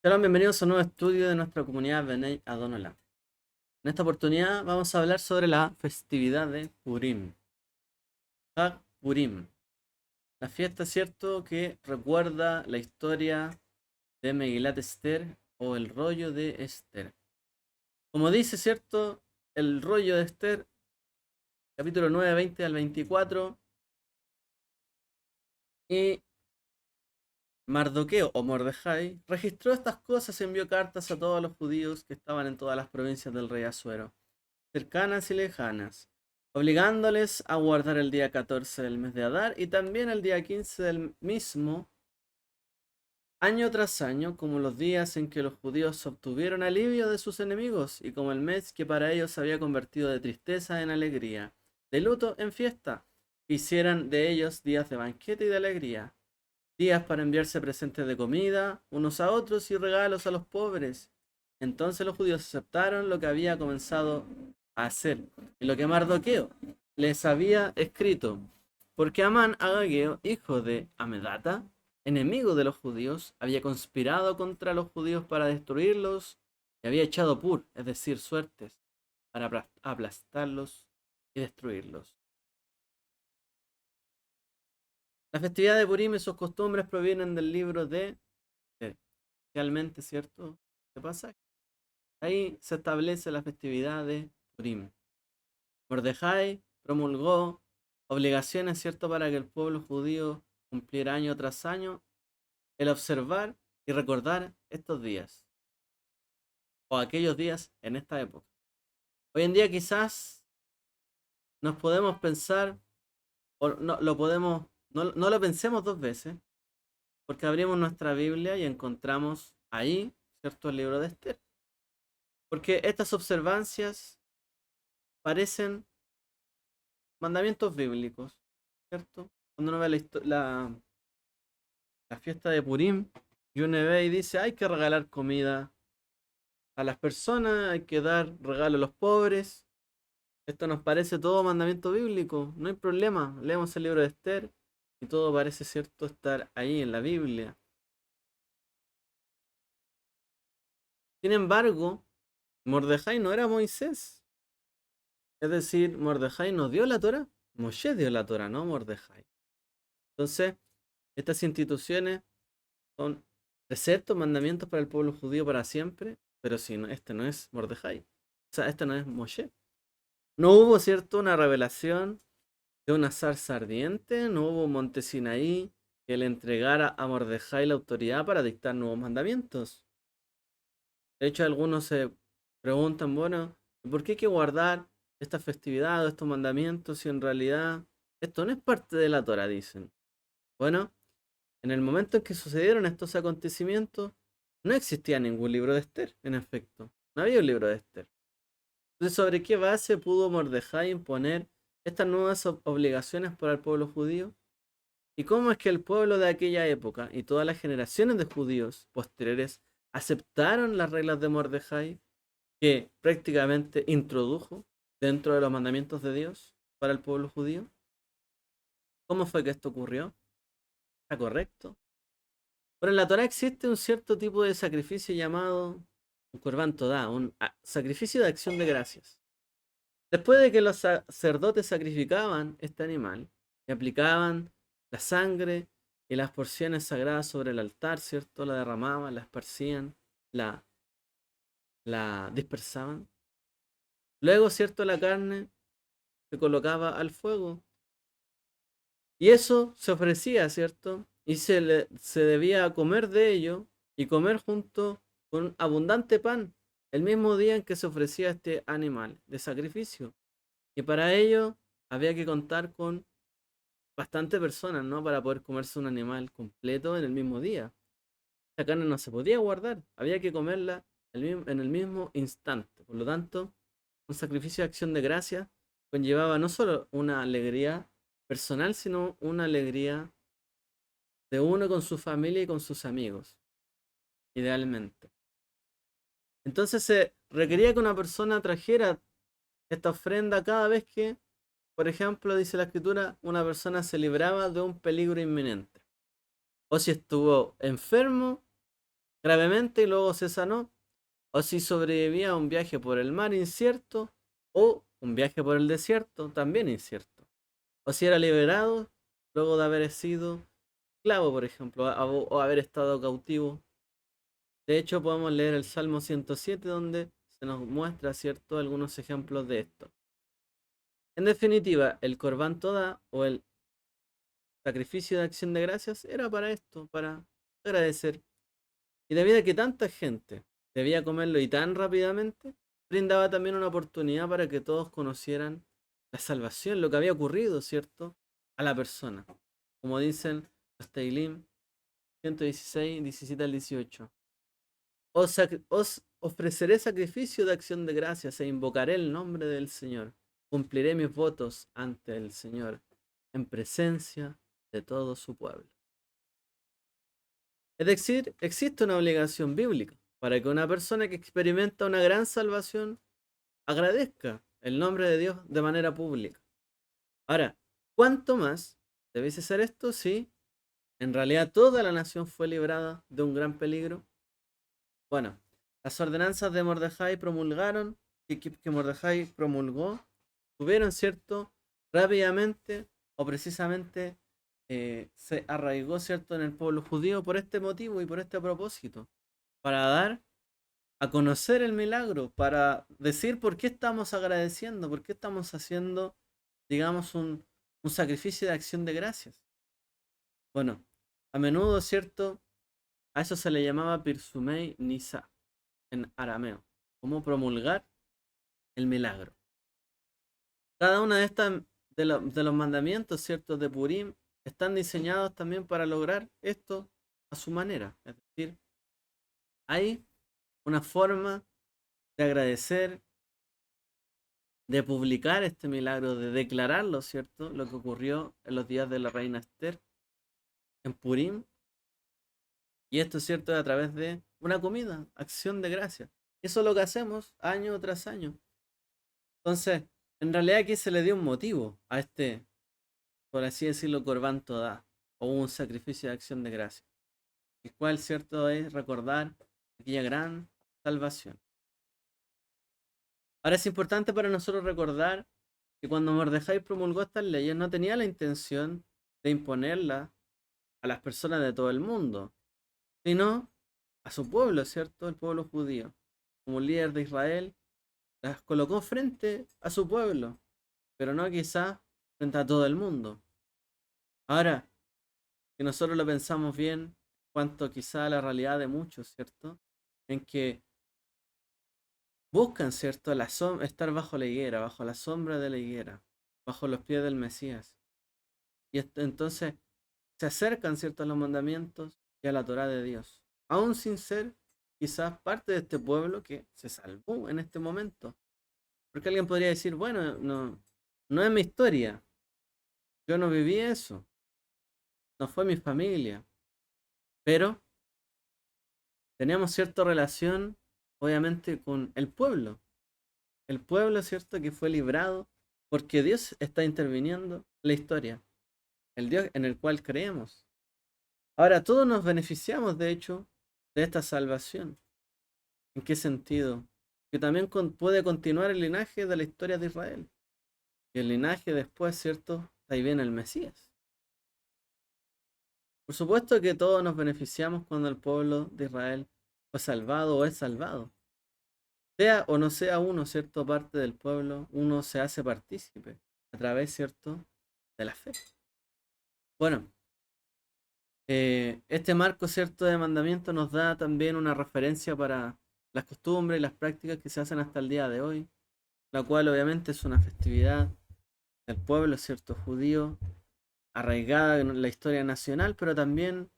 Hola, bienvenidos a un nuevo estudio de nuestra comunidad Bnei Adonolam. En esta oportunidad vamos a hablar sobre la festividad de Purim. Hag Purim. La fiesta, cierto, que recuerda la historia de Megilat Esther o el rollo de Esther. Como dice, cierto, el rollo de Esther, capítulo 9, 20 al 24, y Mardoqueo o Mordejai registró estas cosas y envió cartas a todos los judíos que estaban en todas las provincias del rey Asuero, cercanas y lejanas, obligándoles a guardar el día 14 del mes de Adar y también el día 15 del mismo, año tras año, como los días en que los judíos obtuvieron alivio de sus enemigos y como el mes que para ellos se había convertido de tristeza en alegría, de luto en fiesta. Hicieran de ellos días de banquete y de alegría, días para enviarse presentes de comida unos a otros y regalos a los pobres. Entonces los judíos aceptaron lo que había comenzado a hacer y lo que Mardoqueo les había escrito, porque Amán Agageo, hijo de Amedata, enemigo de los judíos, había conspirado contra los judíos para destruirlos y había echado pur, es decir, suertes, para aplastarlos y destruirlos. La festividad de Purim y sus costumbres provienen del libro de realmente, ¿cierto? ¿Qué pasa? Ahí se establece la festividad de Purim. Mordejai promulgó obligaciones, ¿cierto?, para que el pueblo judío cumpliera año tras año el observar y recordar estos días, o aquellos días en esta época. Hoy en día quizás nos podemos pensar, o no lo podemos, no lo pensemos dos veces, porque abrimos nuestra Biblia y encontramos ahí, ¿cierto?, el libro de Esther. Porque estas observancias parecen mandamientos bíblicos, ¿cierto? Cuando uno ve la fiesta de Purim y uno ve y dice, hay que regalar comida a las personas, hay que dar regalo a los pobres. Esto nos parece todo mandamiento bíblico, no hay problema. Leemos el libro de Esther y todo parece cierto estar ahí en la Biblia. Sin embargo, Mordejai no era Moisés. Es decir, Mordejai no dio la Torah. Moshe dio la Torah, no Mordejai. Entonces, estas instituciones son preceptos, mandamientos para el pueblo judío para siempre, pero si no, este no es Mordejai. O sea, este no es Moshe. No hubo, ¿cierto?, una revelación de una zarza ardiente, no hubo un monte Sinaí que le entregara a Mordejai la autoridad para dictar nuevos mandamientos. De hecho, algunos se preguntan, bueno, ¿por qué hay que guardar esta festividad o estos mandamientos si en realidad esto no es parte de la Torah, dicen? Bueno, en el momento en que sucedieron estos acontecimientos, no existía ningún libro de Esther, en efecto. No había un libro de Esther. Entonces, ¿sobre qué base pudo Mordejai imponer estas nuevas obligaciones para el pueblo judío? ¿Y cómo es que el pueblo de aquella época y todas las generaciones de judíos posteriores aceptaron las reglas de Mordejai que prácticamente introdujo dentro de los mandamientos de Dios para el pueblo judío? ¿Cómo fue que esto ocurrió? ¿Está correcto? Pero en la Torah existe un cierto tipo de sacrificio llamado un Corban Todá, un sacrificio de acción de gracias. Después de que los sacerdotes sacrificaban este animal y aplicaban la sangre y las porciones sagradas sobre el altar, ¿cierto? La derramaban, la esparcían, la, la dispersaban. Luego, ¿cierto? La carne se colocaba al fuego y eso se ofrecía, ¿cierto? Y se debía comer de ello y comer junto con abundante pan el mismo día en que se ofrecía este animal de sacrificio. Y para ello había que contar con bastante personas, ¿no? Para poder comerse un animal completo en el mismo día. La carne no se podía guardar, había que comerla en el mismo instante. Por lo tanto, un sacrificio de acción de gracia conllevaba no solo una alegría personal, sino una alegría de uno con su familia y con sus amigos, idealmente. Entonces se requería que una persona trajera esta ofrenda cada vez que, por ejemplo, dice la escritura, una persona se libraba de un peligro inminente. O si estuvo enfermo, gravemente y luego se sanó, o si sobrevivía a un viaje por el mar incierto o un viaje por el desierto también incierto, o si era liberado luego de haber sido esclavo, por ejemplo, o haber estado cautivo. De hecho, podemos leer el Salmo 107 donde se nos muestra, ¿cierto?, algunos ejemplos de esto. En definitiva, el Corbán Toda o el sacrificio de acción de gracias era para esto, para agradecer. Y debido a que tanta gente debía comerlo y tan rápidamente, brindaba también una oportunidad para que todos conocieran la salvación, lo que había ocurrido, ¿cierto?, a la persona. Como dicen los Teilim 116, 17 al 18. Os ofreceré sacrificio de acción de gracias e invocaré el nombre del Señor. Cumpliré mis votos ante el Señor en presencia de todo su pueblo. Es decir, existe una obligación bíblica para que una persona que experimenta una gran salvación agradezca el nombre de Dios de manera pública. Ahora, ¿cuánto más debéis hacer esto si en realidad toda la nación fue librada de un gran peligro? Bueno, las ordenanzas de Mordejai promulgaron, que Mordejai promulgó, tuvieron, ¿cierto?, rápidamente o precisamente se arraigó, ¿cierto?, en el pueblo judío por este motivo y por este propósito, para dar a conocer el milagro, para decir por qué estamos agradeciendo, por qué estamos haciendo, digamos, un sacrificio de acción de gracias. Bueno, a menudo, ¿cierto?, a eso se le llamaba Pirsumei Nisa en arameo, como promulgar el milagro. Cada una de estas de los mandamientos, ¿cierto?, de Purim están diseñados también para lograr esto a su manera. Es decir, hay una forma de agradecer, de publicar este milagro, de declararlo, ¿cierto?, lo que ocurrió en los días de la reina Esther en Purim. Y esto, ¿cierto?, es a través de una comida, acción de gracia. Eso es lo que hacemos año tras año. Entonces, en realidad aquí se le dio un motivo a este, por así decirlo, Corbán Todá, o un sacrificio de acción de gracia, el cual, cierto, es recordar aquella gran salvación. Ahora es importante para nosotros recordar que cuando Mordejai promulgó estas leyes no tenía la intención de imponerlas a las personas de todo el mundo, sino a su pueblo, ¿cierto? El pueblo judío. Como líder de Israel, las colocó frente a su pueblo, pero no quizás frente a todo el mundo. Ahora, que nosotros lo pensamos bien, cuanto quizá a la realidad de muchos, ¿cierto? En que buscan, ¿cierto?, estar bajo la higuera, bajo la sombra de la higuera, bajo los pies del Mesías. Y entonces se acercan, ¿cierto?, a los mandamientos y a la Torá de Dios, aún sin ser quizás parte de este pueblo que se salvó en este momento. Porque alguien podría decir, bueno, no es mi historia, yo no viví eso, no fue mi familia, pero tenemos cierta relación, obviamente, con el pueblo, ¿cierto?, que fue librado porque Dios está interviniendo en la historia, el Dios en el cual creemos. Ahora, todos nos beneficiamos, de hecho, de esta salvación. ¿En qué sentido? Que también puede continuar el linaje de la historia de Israel. Y el linaje después, ¿cierto? Ahí viene el Mesías. Por supuesto que todos nos beneficiamos cuando el pueblo de Israel fue salvado o es salvado. Sea o no sea uno, ¿cierto?, parte del pueblo, uno se hace partícipe a través, ¿cierto?, de la fe. Bueno, este marco, ¿cierto?, de mandamiento nos da también una referencia para las costumbres y las prácticas que se hacen hasta el día de hoy, la cual obviamente es una festividad del pueblo, ¿cierto?, judío, arraigada en la historia nacional, pero también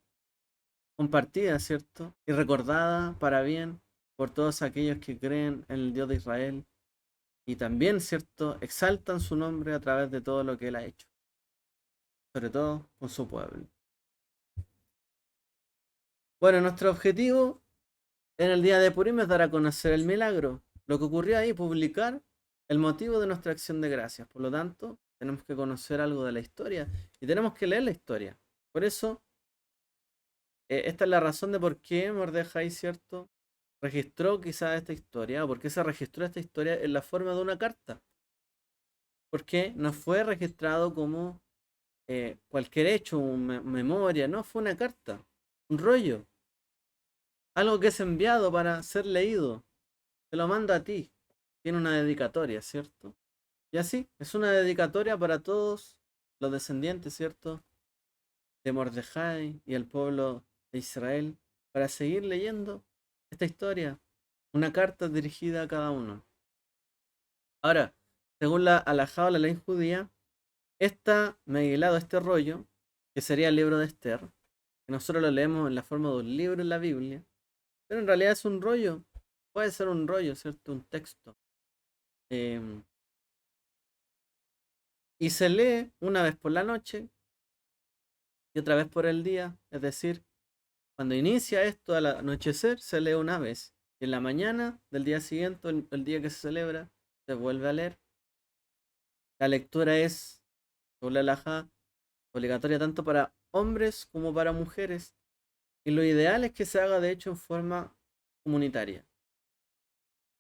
compartida, ¿cierto?, y recordada para bien por todos aquellos que creen en el Dios de Israel y también, ¿cierto?, exaltan su nombre a través de todo lo que él ha hecho, sobre todo con su pueblo. Bueno, nuestro objetivo en el día de Purim es dar a conocer el milagro, lo que ocurrió ahí, publicar el motivo de nuestra acción de gracias. Por lo tanto, tenemos que conocer algo de la historia y tenemos que leer la historia. Por eso, esta es la razón de por qué Mordejai, ¿cierto? Registró quizás esta historia, o por qué se registró esta historia en la forma de una carta. Porque no fue registrado como cualquier hecho, una memoria, no, fue una carta, un rollo, algo que es enviado para ser leído. Te lo mando a ti. Tiene una dedicatoria, ¿cierto? Y así, es una dedicatoria para todos los descendientes, ¿cierto? De Mordejai y el pueblo de Israel, para seguir leyendo esta historia. Una carta dirigida a cada uno. Ahora, según la halajá o la ley judía, esta Megilá, este rollo, que sería el libro de Esther, que nosotros lo leemos en la forma de un libro en la Biblia, pero en realidad es un rollo. Puede ser un rollo, ¿cierto? Un texto. Em, y se lee una vez por la noche y otra vez por el día. Es decir, cuando inicia esto al anochecer, se lee una vez. Y en la mañana del día siguiente, el día que se celebra, se vuelve a leer. La lectura es, según la halajá, obligatoria tanto para hombres como para mujeres. Y lo ideal es que se haga de hecho en forma comunitaria.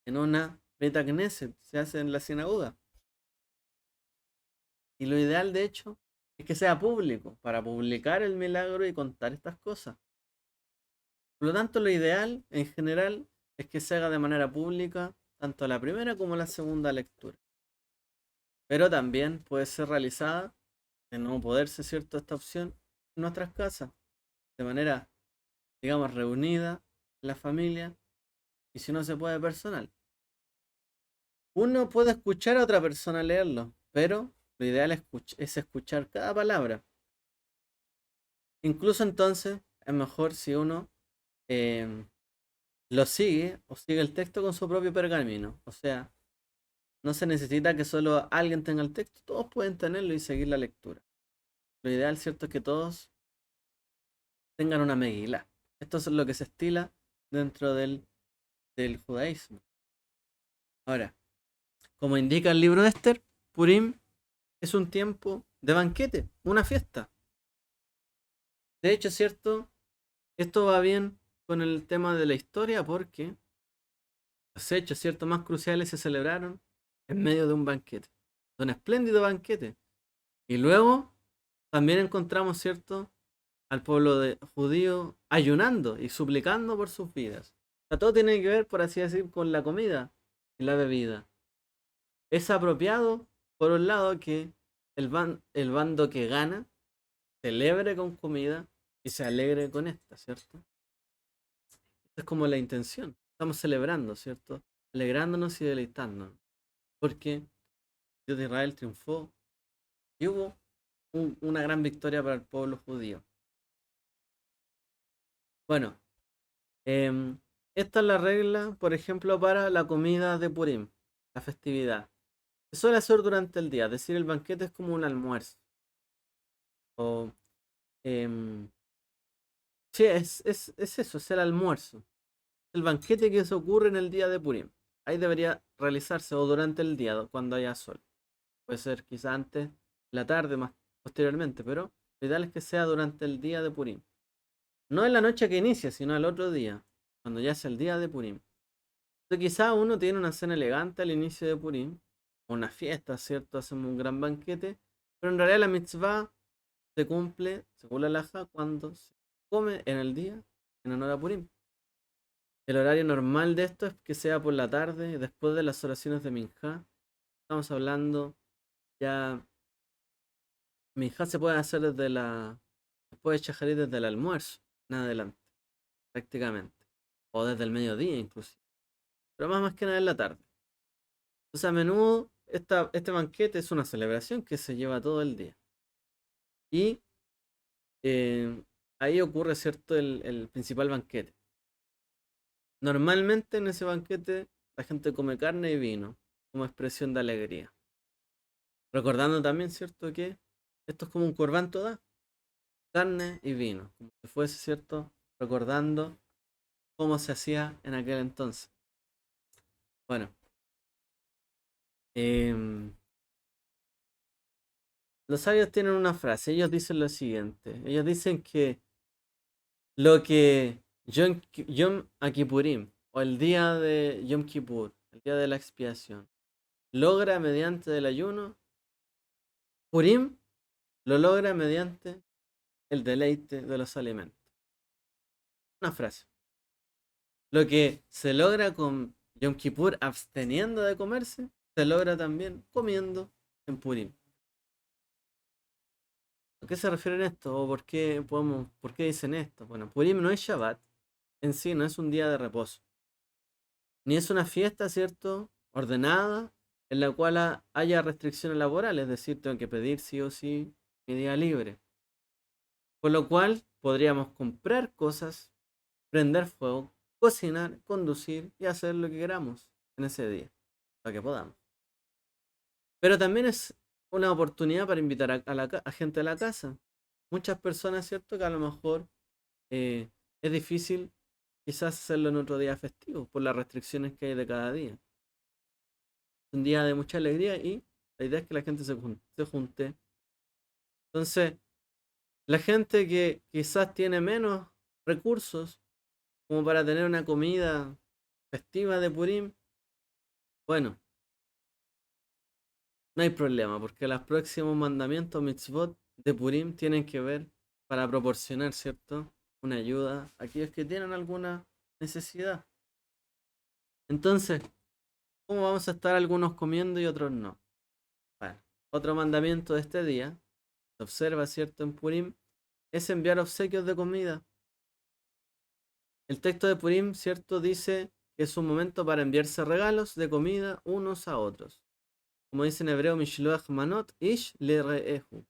En una Beta Knesset, se hace en la sinagoga. Y lo ideal de hecho es que sea público, para publicar el milagro y contar estas cosas. Por lo tanto, lo ideal en general es que se haga de manera pública tanto la primera como la segunda lectura. Pero también puede ser realizada, de no poderse, ¿cierto?, esta opción, en nuestras casas, de manera, digamos, reunida, la familia, y si no se puede, personal. Uno puede escuchar a otra persona leerlo, pero lo ideal es escuchar cada palabra. Incluso entonces es mejor si uno eh, lo sigue o sigue el texto con su propio pergamino. O sea, no se necesita que solo alguien tenga el texto, todos pueden tenerlo y seguir la lectura. Lo ideal, cierto, es que todos tengan una Megilá. Esto es lo que se estila dentro del judaísmo. Ahora, como indica el libro de Esther, Purim es un tiempo de banquete, una fiesta. De hecho, cierto, esto va bien con el tema de la historia porque los hechos, cierto, más cruciales se celebraron en medio de un banquete, de un espléndido banquete. Y luego también encontramos, cierto, al pueblo judío ayunando y suplicando por sus vidas. O sea, todo tiene que ver, por así decir, con la comida y la bebida. Es apropiado, por un lado, que el bando que gana celebre con comida y se alegre con esta, ¿cierto? Esta es como la intención. Estamos celebrando, ¿cierto? Alegrándonos y deleitándonos. Porque Dios de Israel triunfó y hubo una gran victoria para el pueblo judío. Bueno, em, esta es la regla, por ejemplo, para la comida de Purim, la festividad. Se suele hacer durante el día, es decir, el banquete es como un almuerzo. O, em, sí, es eso, es el almuerzo. El banquete que se ocurre en el día de Purim. Ahí debería realizarse o durante el día, cuando haya sol. Puede ser quizá antes, la tarde, más posteriormente, pero lo ideal es que sea durante el día de Purim. No en la noche que inicia, sino al otro día, cuando ya es el día de Purim. Entonces, quizá uno tiene una cena elegante al inicio de Purim, una fiesta, ¿cierto? Hacemos un gran banquete, pero en realidad la mitzvah se cumple, según la halajá, cuando se come en el día en honor a Purim. El horario normal de esto es que sea por la tarde, después de las oraciones de Minjá. Estamos hablando ya. Minjá se puede hacer después de Shaharit, desde el almuerzo en adelante, prácticamente. O desde el mediodía inclusive. Pero más que nada en la tarde. Entonces a menudo este banquete es una celebración que se lleva todo el día. Y eh, ahí ocurre, ¿cierto?, el principal banquete. Normalmente en ese banquete la gente come carne y vino como expresión de alegría. Recordando también, ¿cierto?, que esto es como un Corbán Todá, carne y vino, como si fuese, ¿cierto?, recordando cómo se hacía en aquel entonces. Bueno, em, los sabios tienen una frase, ellos dicen lo siguiente, ellos dicen que Lo que Yom Kippurim, o el día de Yom Kippur, el día de la expiación, logra mediante el ayuno, Purim lo logra mediante el deleite de los alimentos. Una frase. Lo que se logra con Yom Kippur absteniendo de comerse, se logra también comiendo en Purim. ¿A qué se refieren esto? ¿O por qué dicen esto? Bueno, Purim no es Shabbat, en sí no es un día de reposo, ni es una fiesta, ¿cierto? Ordenada, en la cual haya restricciones laborales, es decir, tengo que pedir sí o sí mi día libre. Por lo cual podríamos comprar cosas, prender fuego, cocinar, conducir y hacer lo que queramos en ese día, lo que podamos. Pero también es una oportunidad para invitar a gente a la casa. Muchas personas, ¿cierto? Que a lo mejor eh, es difícil quizás hacerlo en otro día festivo por las restricciones que hay de cada día. Un día de mucha alegría y la idea es que la gente se junte. Entonces, la gente que quizás tiene menos recursos como para tener una comida festiva de Purim, bueno, no hay problema, porque los próximos mandamientos mitzvot de Purim tienen que ver para proporcionar, ¿cierto? Una ayuda a aquellos que tienen alguna necesidad. Entonces, ¿cómo vamos a estar algunos comiendo y otros no? Bueno, otro mandamiento de este día, se observa, ¿cierto? En Purim, es enviar obsequios de comida. El texto de Purim, ¿cierto? Dice que es un momento para enviarse regalos de comida unos a otros. Como dice en hebreo, Mishloach Manot Ish Le Re'ehu.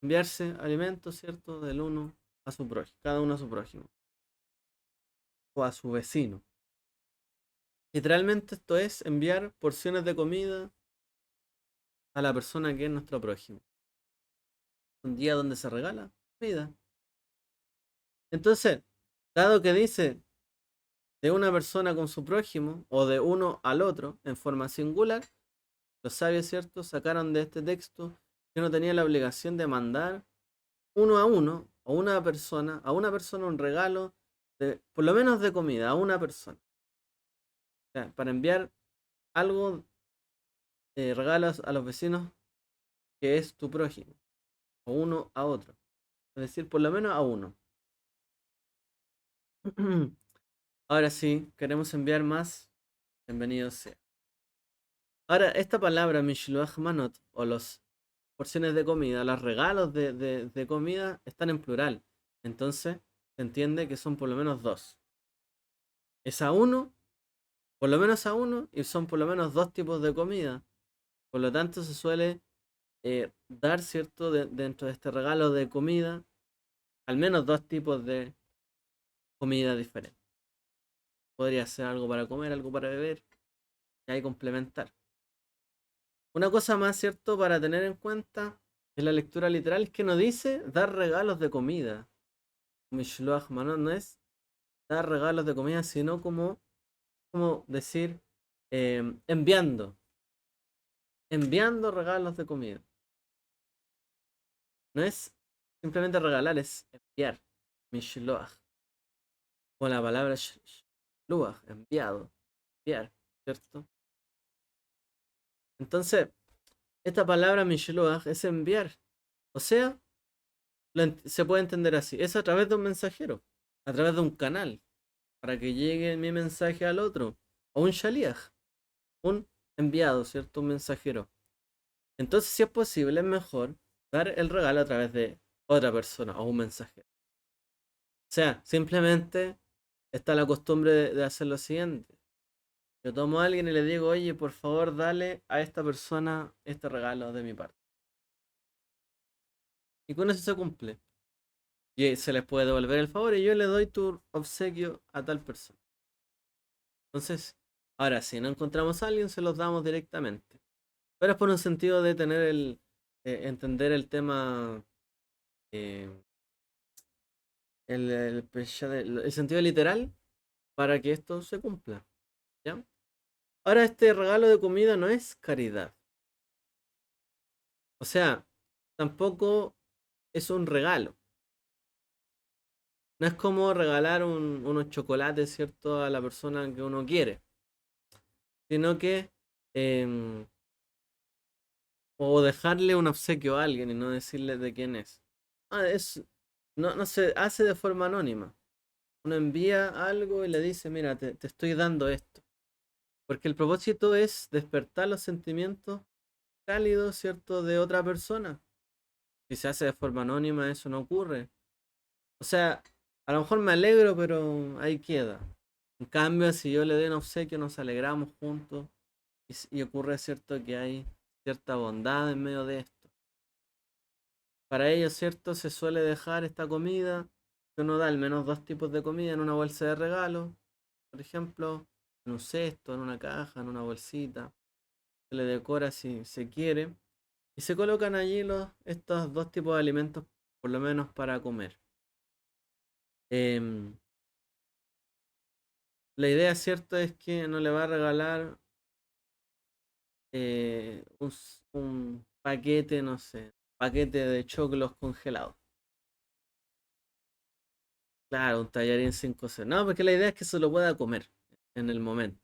Enviarse alimentos, ¿cierto? Del uno a su prójimo, cada uno a su prójimo. O a su vecino. Literalmente esto es enviar porciones de comida a la persona que es nuestro prójimo. Un día donde se regala comida. Entonces, dado que dice de una persona con su prójimo o de uno al otro en forma singular, los sabios, ¿cierto?, sacaron de este texto que uno tenía la obligación de mandar uno a uno a una persona un regalo de, por lo menos de comida, a una persona. O sea, para enviar algo, regalos a los vecinos que es tu prójimo, o uno a otro. Es decir, por lo menos a uno. Ahora sí, queremos enviar más. Bienvenido sea. Ahora, esta palabra, Mishloach Manot, o las porciones de comida, los regalos de comida, están en plural. Entonces, se entiende que son por lo menos dos. Es a uno, por lo menos a uno, y son por lo menos dos tipos de comida. Por lo tanto, se suele dar, ¿cierto?, dentro de este regalo de comida, al menos dos tipos de comida diferentes. Podría ser algo para comer, algo para beber, y ahí complementar. Una cosa más, ¿cierto?, para tener en cuenta en la lectura literal es que no dice dar regalos de comida. Mishloach Manot no es dar regalos de comida, sino como decir enviando. Enviando regalos de comida. No es simplemente regalar, es enviar. Mishloach. O la palabra shluach, enviado. Enviar, ¿cierto? Entonces, esta palabra mishloach es enviar. O sea, se puede entender así. Es a través de un mensajero, a través de un canal, para que llegue mi mensaje al otro. O un shaliach, un enviado, ¿cierto? Un mensajero. Entonces, si es posible, es mejor dar el regalo a través de otra persona o un mensajero. O sea, simplemente está la costumbre de hacer lo siguiente. Yo tomo a alguien y le digo, oye, por favor, dale a esta persona este regalo de mi parte. Y con eso se cumple. Y se les puede devolver el favor y yo le doy tu obsequio a tal persona. Entonces, ahora si no encontramos a alguien, se los damos directamente. Pero es por un sentido de tener entender el tema, eh, el sentido literal para que esto se cumpla. ¿Ya? Ahora, este regalo de comida no es caridad. O sea, tampoco es un regalo. No es como regalar unos chocolates, ¿cierto? A la persona que uno quiere, sino que em, o dejarle un obsequio a alguien y no decirle de quién es. No se hace de forma anónima. Uno envía algo y le dice, mira, te estoy dando esto. Porque el propósito es despertar los sentimientos cálidos, ¿cierto?, de otra persona. Si se hace de forma anónima, eso no ocurre. O sea, a lo mejor me alegro, pero ahí queda. En cambio, si yo le doy un obsequio, nos alegramos juntos y ocurre, ¿cierto?, que hay cierta bondad en medio de esto. Para ello, ¿cierto? Se suele dejar esta comida, que uno da al menos dos tipos de comida en una bolsa de regalo, por ejemplo, en un cesto, en una caja, en una bolsita. Se le decora si se quiere. Y se colocan allí estos dos tipos de alimentos, por lo menos para comer. Em, la idea, ¿cierto?, es que no le va a regalar un paquete, no sé, paquete de choclos congelados. Claro, un tallarín 5C. No, porque la idea es que se lo pueda comer en el momento.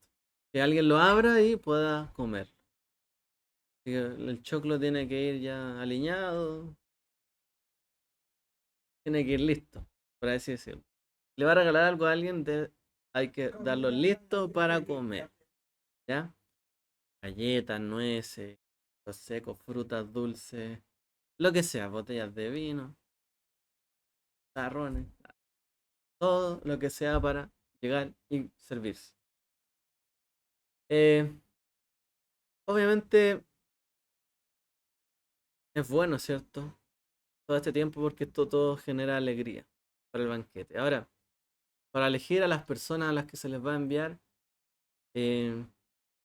Que alguien lo abra y pueda comer. Así que el choclo tiene que ir ya aliñado, tiene que ir listo, por así decirlo. Le va a regalar algo a alguien, hay que darlo listo para comer. ¿Ya? Galletas, nueces, los secos, frutas dulces, lo que sea, botellas de vino, tarrones, todo lo que sea para llegar y servirse. Eh, obviamente es bueno, ¿cierto? Todo este tiempo porque esto todo genera alegría para el banquete. Ahora, para elegir a las personas a las que se les va a enviar, eh,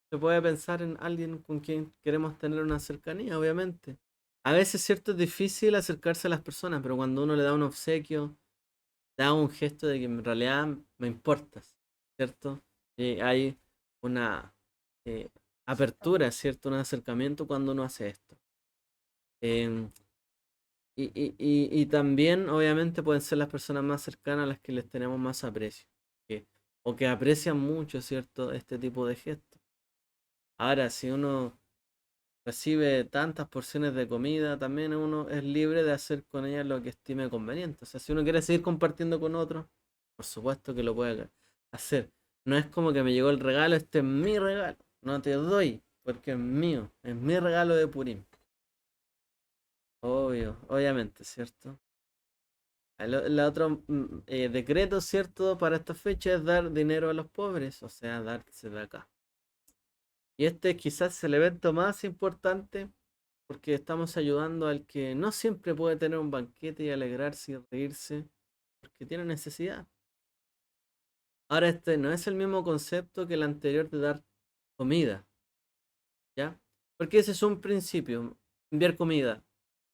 se puede pensar en alguien con quien queremos tener una cercanía, obviamente. A veces, cierto, es difícil acercarse a las personas, pero cuando uno le da un obsequio, da un gesto de que en realidad me importas, ¿cierto? Hay una apertura, ¿cierto? Un acercamiento cuando uno hace esto. Em, y también, obviamente, pueden ser las personas más cercanas a las que les tenemos más aprecio, que- o que aprecian mucho, ¿cierto? Este tipo de gestos. Ahora, si uno recibe tantas porciones de comida, también uno es libre de hacer con ellas lo que estime conveniente. O sea, si uno quiere seguir compartiendo con otros, por supuesto que lo puede hacer. No es como que me llegó el regalo, este es mi regalo. No te doy, porque es mi regalo de Purim. Obvio, obviamente, ¿cierto? El otro decreto, ¿cierto?, para esta fecha es dar dinero a los pobres, o sea, darse de acá. Y este quizás es el evento más importante porque estamos ayudando al que no siempre puede tener un banquete y alegrarse y reírse porque tiene necesidad. Ahora este no es el mismo concepto que el anterior de dar comida, ¿ya? Porque ese es un principio, enviar comida.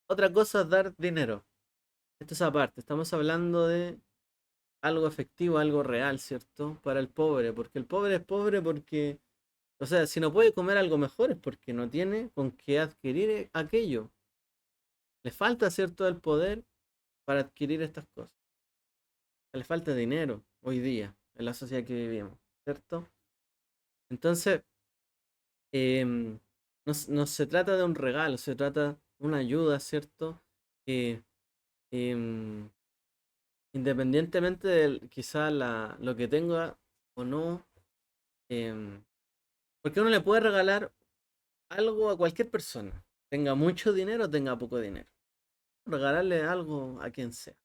Otra cosa es dar dinero. Esto es aparte, estamos hablando de algo efectivo, algo real, ¿cierto? Para el pobre, porque el pobre es pobre porque, o sea, si no puede comer algo mejor es porque no tiene con qué adquirir aquello. Le falta, ¿cierto?, el poder para adquirir estas cosas. Le falta dinero hoy día en la sociedad que vivimos, ¿cierto? Entonces, no se trata de un regalo, se trata de una ayuda, ¿cierto? Que em, independientemente de quizá lo que tenga o no, em, porque uno le puede regalar algo a cualquier persona, tenga mucho dinero o tenga poco dinero. Regalarle algo a quien sea.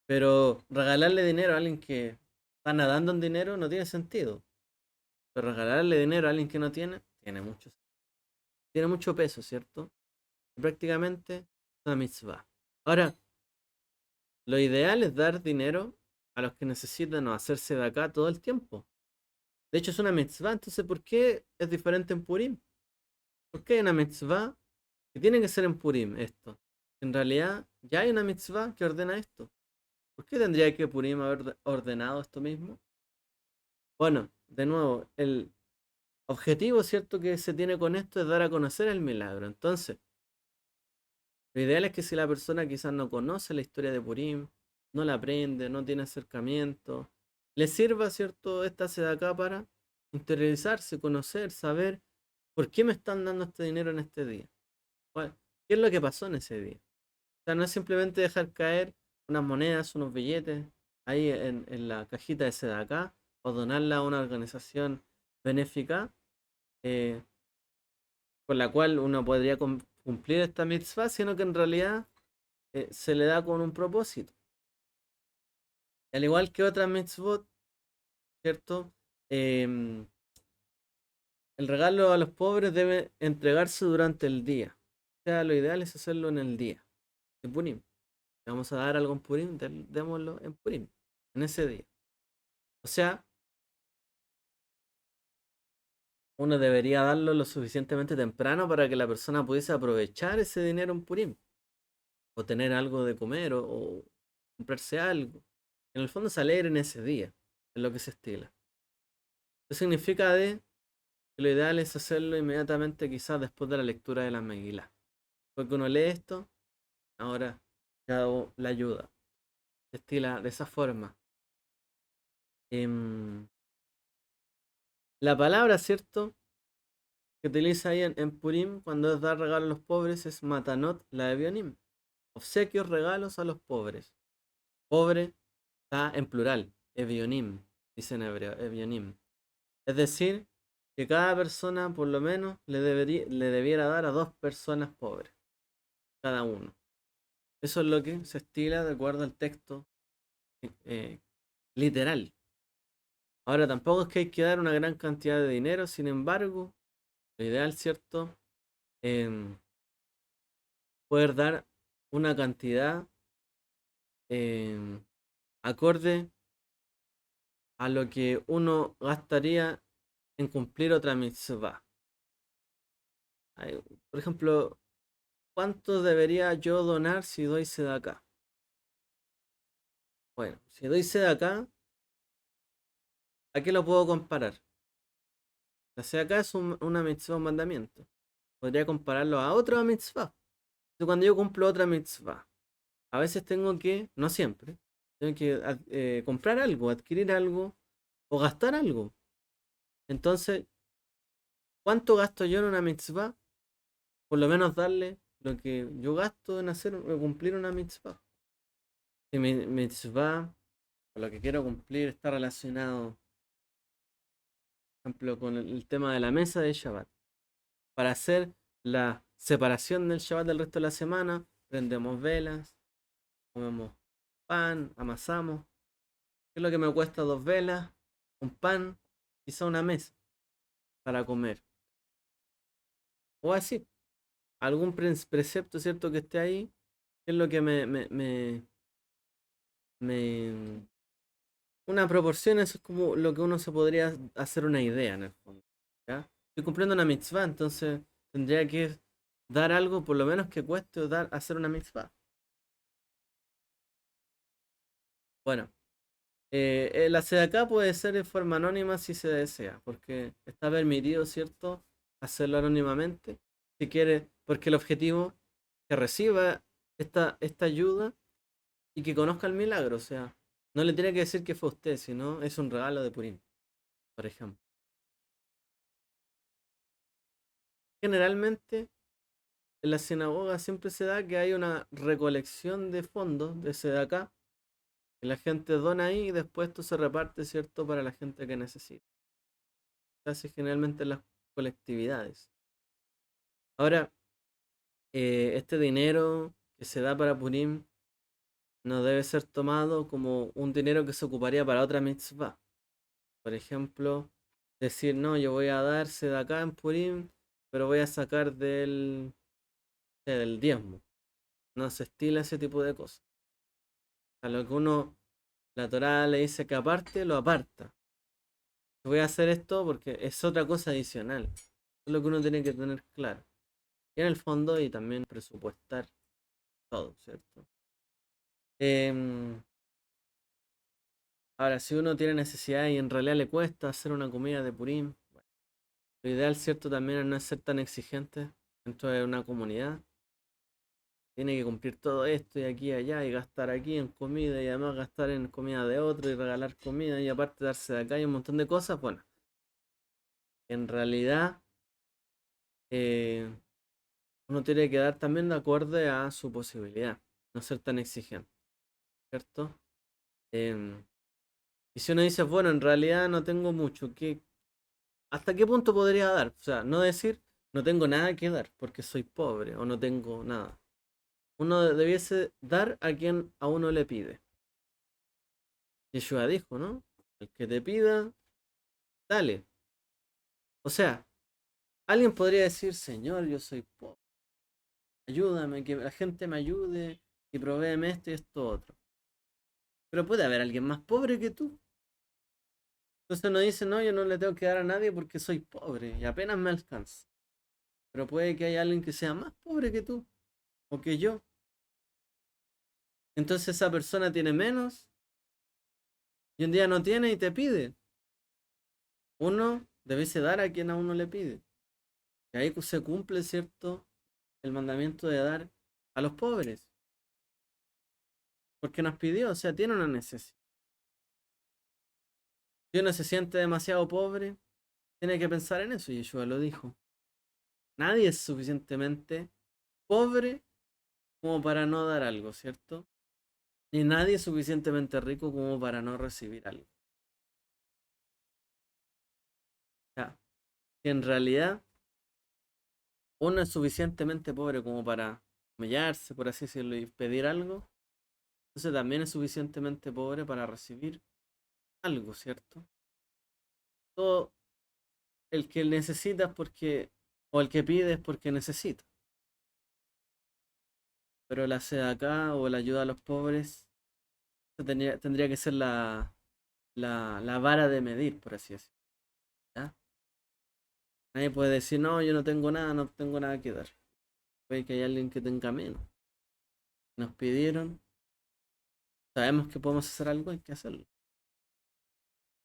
Pero regalarle dinero a alguien que está nadando en dinero no tiene sentido. Pero regalarle dinero a alguien que no tiene, tiene mucho peso, ¿cierto? Y prácticamente es una mitzvah. Ahora, lo ideal es dar dinero a los que necesitan o hacerse de acá todo el tiempo. De hecho, es una mitzvah, entonces, ¿por qué es diferente en Purim? ¿Por qué hay una mitzvah que tiene que ser en Purim esto? En realidad, ya hay una mitzvah que ordena esto. ¿Por qué tendría que Purim haber ordenado esto mismo? Bueno, de nuevo, el objetivo, ¿cierto?, que se tiene con esto es dar a conocer el milagro. Entonces, lo ideal es que si la persona quizás no conoce la historia de Purim, no la aprende, no tiene acercamiento, le sirva, ¿cierto? Esta acá para interiorizarse, conocer, saber por qué me están dando este dinero en este día. ¿Qué es lo que pasó en ese día? O sea, no es simplemente dejar caer unas monedas, unos billetes ahí en la cajita de acá o donarla a una organización benéfica eh, con la cual uno podría cumplir esta mitzvah, sino que en realidad se le da con un propósito. Al igual que otras mitzvot, ¿cierto? Em, el regalo a los pobres debe entregarse durante el día. O sea, lo ideal es hacerlo en el día de Purim. Le vamos a dar algo en Purim, démoslo en Purim, en ese día. O sea, uno debería darlo lo suficientemente temprano para que la persona pudiese aprovechar ese dinero en Purim. O tener algo de comer o comprarse algo. En el fondo se alegra en ese día, es lo que se estila. Eso significa que lo ideal es hacerlo inmediatamente, quizás después de la lectura de la Megilá. Porque uno lee esto, ahora ya hago la ayuda. Se estila de esa forma. Em, la palabra, ¿cierto? Que utiliza ahí en Purim cuando es dar regalo a los pobres es matanot la evionim. Obsequios, regalos a los pobres. Pobre está en plural, evionim, dice en hebreo, evionim. Es decir, que cada persona por lo menos le debiera dar a 2 personas pobres, cada uno. Eso es lo que se estila de acuerdo al texto eh, literal. Ahora tampoco es que hay que dar una gran cantidad de dinero, sin embargo, lo ideal, ¿cierto? Em, Poder dar una cantidad em, acorde a lo que uno gastaría en cumplir otra mitzvah. Por ejemplo, ¿cuánto debería yo donar si doy acá? Bueno, si doy acá, ¿a qué lo puedo comparar? La acá es una mitzvah, un mandamiento. Podría compararlo a otra mitzvah. Entonces, cuando yo cumplo otra mitzvah, a veces tengo que, no siempre, tengo que comprar algo, adquirir algo o gastar algo. Entonces, ¿cuánto gasto yo en una mitzvah? Por lo menos darle lo que yo gasto en cumplir una mitzvah. Si mi mitzvah, o lo que quiero cumplir, está relacionado, por ejemplo, con el tema de la mesa de Shabbat. Para hacer la separación del Shabbat del resto de la semana, prendemos velas, comemos pan, amasamos. ¿Qué es lo que me cuesta 2 velas? Un pan, quizá una mesa para comer. O así, algún precepto, ¿cierto? Que esté ahí. ¿Qué es lo que me una proporción? Eso es como lo que uno se podría hacer una idea en el fondo. ¿Ya? Estoy cumpliendo una mitzvah, entonces tendría que dar algo por lo menos que cueste hacer una mitzvah. Bueno, la acá puede ser en forma anónima si se desea, porque está permitido, ¿cierto? Hacerlo anónimamente. Si quiere, porque el objetivo es que reciba esta ayuda y que conozca el milagro. O sea, no le tiene que decir que fue usted, sino es un regalo de Purim, por ejemplo. Generalmente en la sinagoga siempre se da que hay una recolección de fondos de acá, que la gente dona ahí y después esto se reparte, ¿cierto? Para la gente que necesita. Se hace generalmente en las colectividades. Ahora, este dinero que se da para Purim no debe ser tomado como un dinero que se ocuparía para otra mitzvah. Por ejemplo, decir, no, yo voy a darse de acá en Purim, pero voy a sacar del diezmo. No se estila ese tipo de cosas. A lo que la Torá le dice que aparte, lo aparta. Voy a hacer esto porque es otra cosa adicional. Es lo que uno tiene que tener claro. Y en el fondo y también presupuestar todo, ¿cierto? Em, Ahora, si uno tiene necesidad y en realidad le cuesta hacer una comida de Purim, bueno, lo ideal, ¿cierto? También es no ser tan exigente dentro de una comunidad. tiene que cumplir todo esto y aquí y allá y gastar aquí en comida y además gastar en comida de otro y regalar comida y aparte darse de acá y un montón de cosas, bueno, en realidad eh, uno tiene que dar también de acuerdo a su posibilidad, no ser tan exigente, ¿cierto? Em, y si uno dice, bueno, en realidad no tengo mucho, ¿hasta qué punto podría dar? O sea, no decir, no tengo nada que dar porque soy pobre o no tengo nada. Uno debiese dar a quien a uno le pide. Yeshua dijo, ¿no? El que te pida, dale. O sea, alguien podría decir, Señor, yo soy pobre, ayúdame, que la gente me ayude y provéeme esto y esto otro. Pero puede haber alguien más pobre que tú. Entonces uno dice, no, yo no le tengo que dar a nadie porque soy pobre y apenas me alcanza. Pero puede que haya alguien que sea más pobre que tú o que yo. Entonces esa persona tiene menos y un día no tiene y te pide. Uno debiese dar a quien a uno le pide. Y ahí se cumple, ¿cierto? El mandamiento de dar a los pobres. Porque nos pidió, o sea, tiene una necesidad. Si uno se siente demasiado pobre, tiene que pensar en eso. Y Yeshua lo dijo. Nadie es suficientemente pobre como para no dar algo, ¿cierto? Ni nadie es suficientemente rico como para no recibir algo. O sea, que en realidad uno es suficientemente pobre como para humillarse, por así decirlo, y pedir algo, entonces también es suficientemente pobre para recibir algo, ¿cierto? Todo el que necesita es porque, o el que pide es porque necesita. Pero la acá o la ayuda a los pobres tendría que ser la vara de medir, por así decirlo. ¿Ya? Nadie puede decir, no, yo no tengo nada, no tengo nada que dar. Puede que haya alguien que tenga menos. Nos pidieron, sabemos que podemos hacer algo, hay que hacerlo.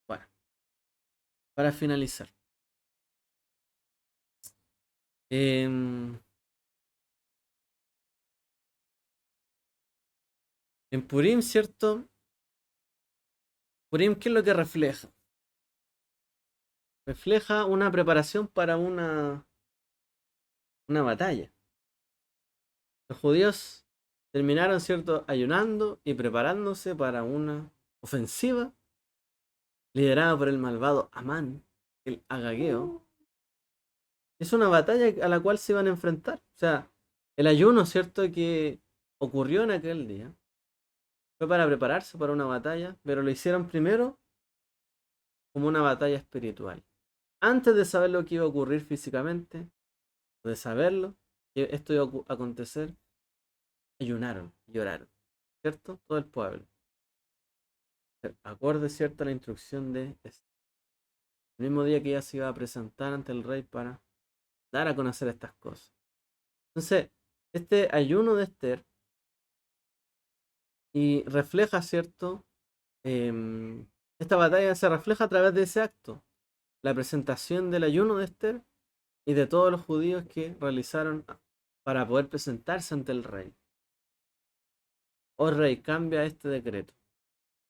Bueno, para finalizar. em, en Purim, ¿cierto? Purim, ¿qué es lo que refleja? Refleja una preparación para una batalla. Los judíos terminaron, ¿cierto?, ayunando y preparándose para una ofensiva liderada por el malvado Amán, el Agageo. Es una batalla a la cual se iban a enfrentar. O sea, el ayuno, ¿cierto?, que ocurrió en aquel día fue para prepararse para una batalla, pero lo hicieron primero como una batalla espiritual. Antes de saber lo que iba a ocurrir físicamente, de saberlo, que esto iba a acontecer, ayunaron, lloraron, ¿cierto? Todo el pueblo. Acorde, ¿cierto?, a la instrucción de Esther. El mismo día que ella se iba a presentar ante el rey para dar a conocer estas cosas. Entonces, este ayuno de Esther y refleja, ¿cierto? Esta batalla se refleja a través de ese acto, la presentación del ayuno de Esther y de todos los judíos que realizaron para poder presentarse ante el rey. Oh rey, cambia este decreto.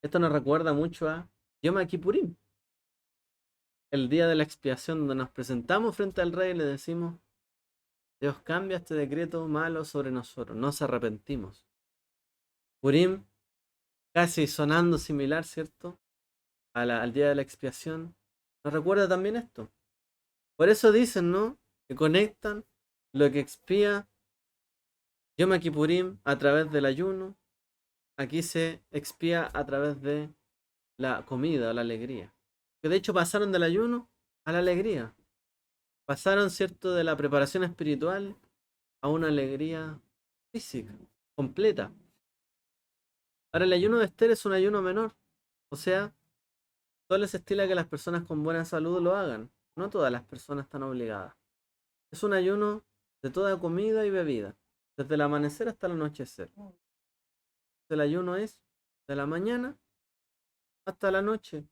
Esto nos recuerda mucho a Yom Kippurim, el día de la expiación donde nos presentamos frente al rey y le decimos, Dios cambia este decreto malo sobre nosotros, nos arrepentimos. Purim, casi sonando similar, ¿cierto? Al día de la expiación, nos recuerda también esto. Por eso dicen, ¿no? Que conectan lo que expía Yom Kippurim a través del ayuno. Aquí se expía a través de la comida, la alegría. Que de hecho pasaron del ayuno a la alegría. Pasaron, ¿cierto?, de la preparación espiritual a una alegría física, completa. Ahora, el ayuno de Esther es un ayuno menor. O sea, solo se estila que las personas con buena salud lo hagan. No todas las personas están obligadas. Es un ayuno de toda comida y bebida, desde el amanecer hasta el anochecer. El ayuno es de la mañana hasta la noche.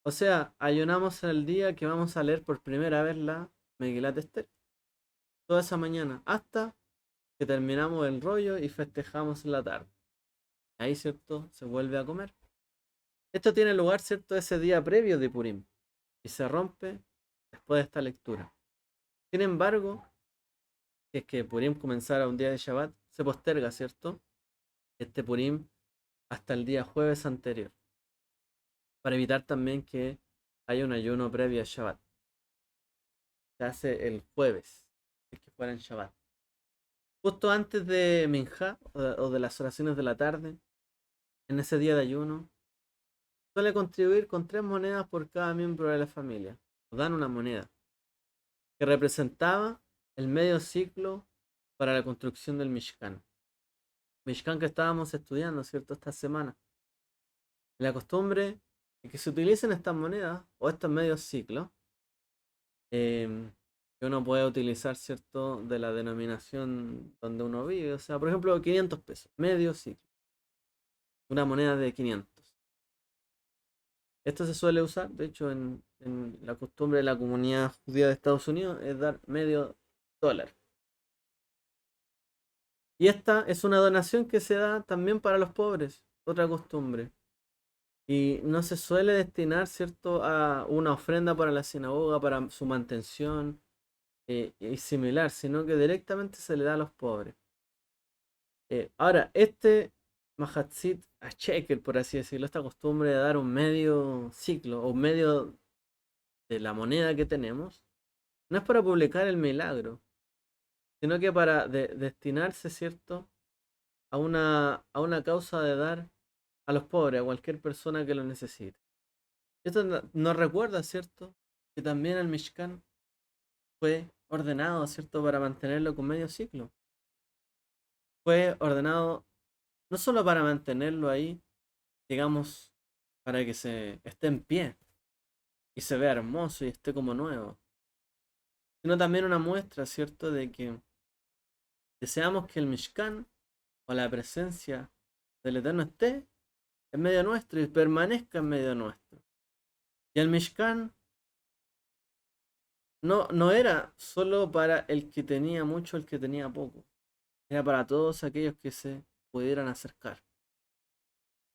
O sea, ayunamos el día que vamos a leer por primera vez la Megilat Esther. Toda esa mañana hasta que terminamos el rollo y festejamos en la tarde. Ahí, ¿cierto? Se vuelve a comer. Esto tiene lugar, ¿cierto? Ese día previo de Purim y se rompe después de esta lectura. Sin embargo, si es que Purim comenzara un día de Shabbat, se posterga, ¿cierto? Este Purim hasta el día jueves anterior, para evitar también que haya un ayuno previo a Shabbat. Se hace el jueves, si es que fuera en Shabbat. Justo antes de Minjá o de las oraciones de la tarde, en ese día de ayuno, suele contribuir con 3 monedas por cada miembro de la familia. Nos dan una moneda que representaba el medio ciclo para la construcción del Mishkan. Mishkan que estábamos estudiando, ¿cierto? Esta semana. La costumbre de que se utilicen estas monedas o estos medios ciclos, que uno puede utilizar, ¿cierto? De la denominación donde uno vive. O sea, por ejemplo, 500 pesos, medio ciclo. Una moneda de 500. Esto se suele usar, de hecho, en la costumbre de la comunidad judía de Estados Unidos es dar medio dólar. Y esta es una donación que se da también para los pobres, otra costumbre. Y no se suele destinar, ¿cierto?, a una ofrenda para la sinagoga, para su mantención y similar, sino que directamente se le da a los pobres. Ahora, este Mahatzit a shekel, por así decirlo, esta costumbre de dar un medio ciclo o medio de la moneda que tenemos, no es para publicar el milagro, sino que para destinarse, ¿cierto?, a una causa de dar a los pobres, a cualquier persona que lo necesite. Esto nos recuerda, ¿cierto?, que también el Mishkan fue ordenado, ¿cierto?, para mantenerlo con medio ciclo. Fue ordenado no solo para mantenerlo ahí, digamos, para que se esté en pie y se vea hermoso y esté como nuevo, sino también una muestra, ¿cierto?, de que deseamos que el Mishkan o la presencia del Eterno esté en medio nuestro y permanezca en medio nuestro. Y el Mishkan no era solo para el que tenía mucho, el que tenía poco. Era para todos aquellos que se pudieran acercar.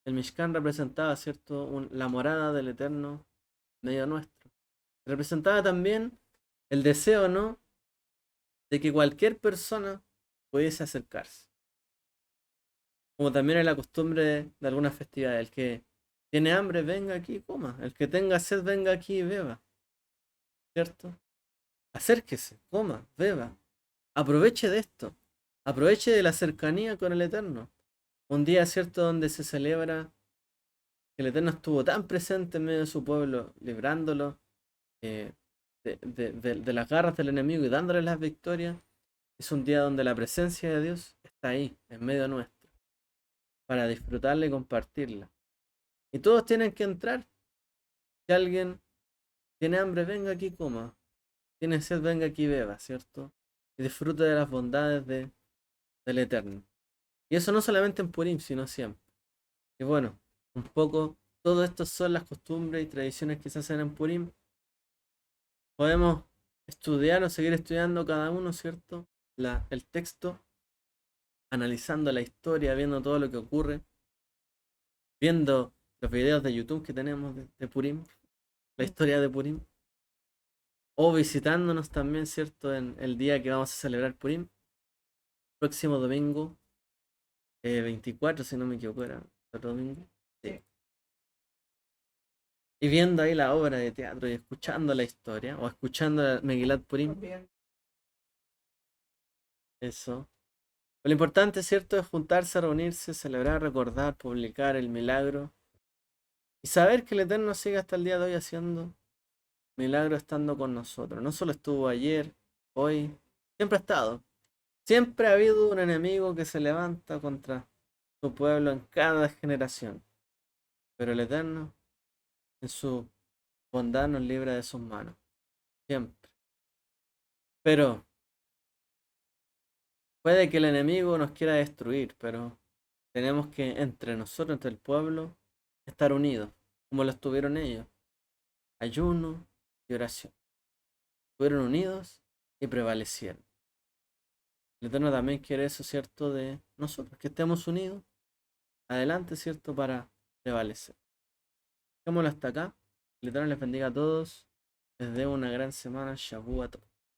El Mishkan representaba, ¿cierto?, la morada del Eterno en medio nuestro. Representaba también el deseo, ¿no?, de que cualquier persona pudiese acercarse. Como también es la costumbre de algunas festividades. El que tiene hambre, venga aquí y coma. El que tenga sed, venga aquí y beba. ¿Cierto? Acérquese, coma, beba. Aproveche de esto. Aproveche de la cercanía con el Eterno. Un día, ¿cierto?, donde se celebra que el Eterno estuvo tan presente en medio de su pueblo, librándolo eh, de las garras del enemigo y dándole las victorias. Es un día donde la presencia de Dios está ahí, en medio nuestro, para disfrutarla y compartirla. Y todos tienen que entrar. Si alguien tiene hambre, venga aquí y coma. Tiene sed, venga aquí y beba, ¿cierto? Y disfrute de las bondades del Eterno. Y eso no solamente en Purim, sino siempre. Y bueno, un poco, todo esto son las costumbres y tradiciones que se hacen en Purim. Podemos estudiar o seguir estudiando cada uno, ¿cierto? El texto, analizando la historia, viendo todo lo que ocurre, viendo los videos de YouTube que tenemos de Purim, la historia de Purim, o visitándonos también, ¿cierto?, en el día que vamos a celebrar Purim, próximo domingo 24, si no me equivoco, era otro domingo. Sí. Y viendo ahí la obra de teatro y escuchando la historia, o escuchando la Megilat Purim, eso. Lo importante, ¿cierto?, es juntarse, reunirse, celebrar, recordar, publicar el milagro y saber que el Eterno sigue hasta el día de hoy haciendo milagro estando con nosotros. No solo estuvo ayer, hoy, siempre ha estado. Siempre ha habido un enemigo que se levanta contra su pueblo en cada generación. Pero el Eterno, en su bondad, nos libra de sus manos. Siempre. Pero puede que el enemigo nos quiera destruir, pero tenemos que entre nosotros, entre el pueblo, estar unidos, como lo estuvieron ellos. Ayuno y oración. Estuvieron unidos y prevalecieron. El Eterno también quiere eso, ¿cierto? De nosotros, que estemos unidos, adelante, ¿cierto? Para prevalecer. Dejémoslo hasta acá. El Eterno les bendiga a todos. Les debo una gran semana. Shabu a todos.